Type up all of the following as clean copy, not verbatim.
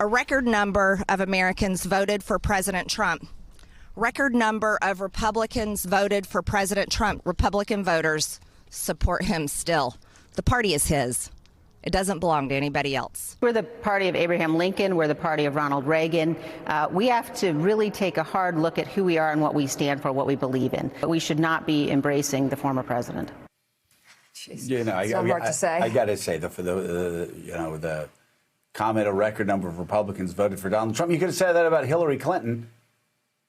A record number of Americans voted for President Trump. Record number of Republicans voted for President Trump. Republican voters support him still. The party is his. It doesn't belong to anybody else. We're the party of Abraham Lincoln. We're the party of Ronald Reagan. We have to really take a hard look at who we are and what we stand for, what we believe in. But we should not be embracing the former president. Jeez. You know, I got to say, the comment, a record number of Republicans voted for Donald Trump. You could have said that about Hillary Clinton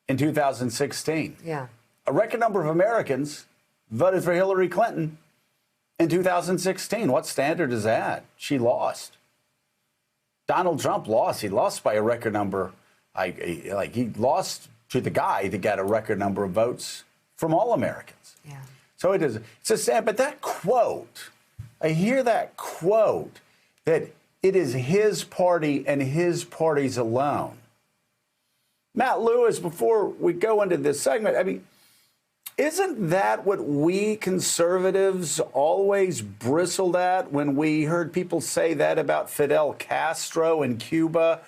in 2016. Yeah. A record number of Americans voted for Hillary Clinton in 2016. What standard is that? She lost. Donald Trump lost. He lost by a record number. He lost to the guy that got a record number of votes from all Americans. Yeah. So it is. It's a sad. But that quote, I hear that quote that it is his party and his parties alone. Matt Lewis, before we go into this segment, I mean, isn't that what we conservatives always bristled at when we heard people say that about Fidel Castro in Cuba,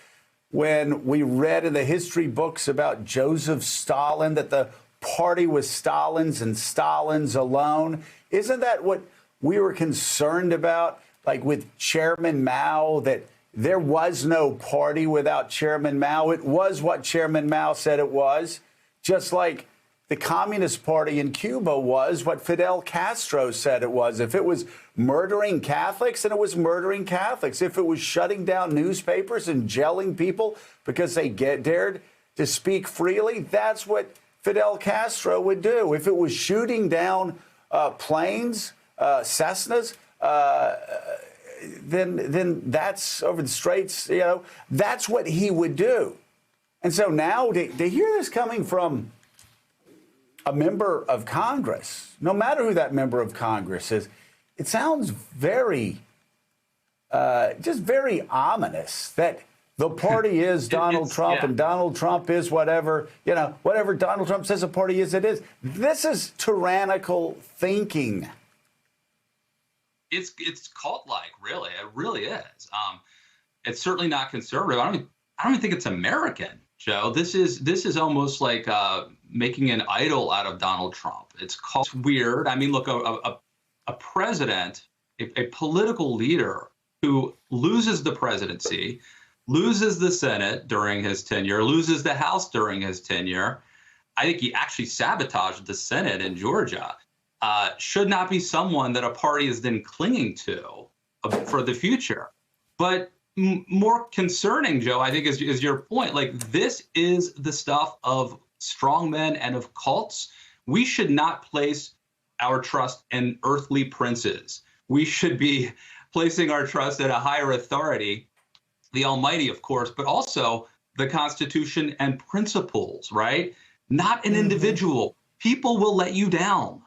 when we read in the history books about Joseph Stalin, that the party was Stalin's and Stalin's alone? Isn't that what we were concerned about, like with Chairman Mao, that there was no party without Chairman Mao? It was what Chairman Mao said it was, just like the Communist Party in Cuba was what Fidel Castro said it was. If it was murdering Catholics, then it was murdering Catholics. If it was shutting down newspapers and jailing people because they dared to speak freely, that's what Fidel Castro would do. If it was shooting down planes, Cessnas, then that's over the straits, you know, that's what he would do. And so now to hear this coming from a member of Congress, no matter who that member of Congress is, it sounds very, just very ominous that the party is Donald Trump and Donald Trump is whatever, you know, whatever Donald Trump says a party is, it is. This is tyrannical thinking. It's cult-like, really. It really is. It's certainly not conservative. I don't even think it's American, Joe. This is almost like making an idol out of Donald Trump. It's weird. I mean, look, a president, a political leader who loses the presidency, loses the Senate during his tenure, loses the House during his tenure. I think he actually sabotaged the Senate in Georgia. Should not be someone that a party is then clinging to for the future. But more concerning, Joe, I think, is your point. Like, this is the stuff of strongmen and of cults. We should not place our trust in earthly princes. We should be placing our trust in a higher authority, the Almighty, of course, but also the Constitution and principles, right? Not an individual. People will let you down.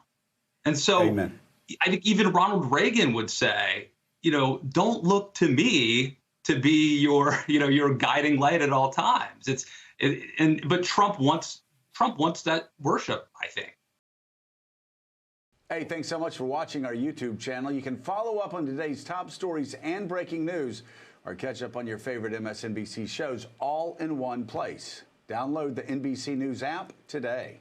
And so Amen. I think even Ronald Reagan would say, you know, don't look to me to be your guiding light at all times. But Trump wants that worship, I think. Hey, thanks so much for watching our YouTube channel. You can follow up on today's top stories and breaking news, or catch up on your favorite MSNBC shows all in one place. Download the NBC News app today.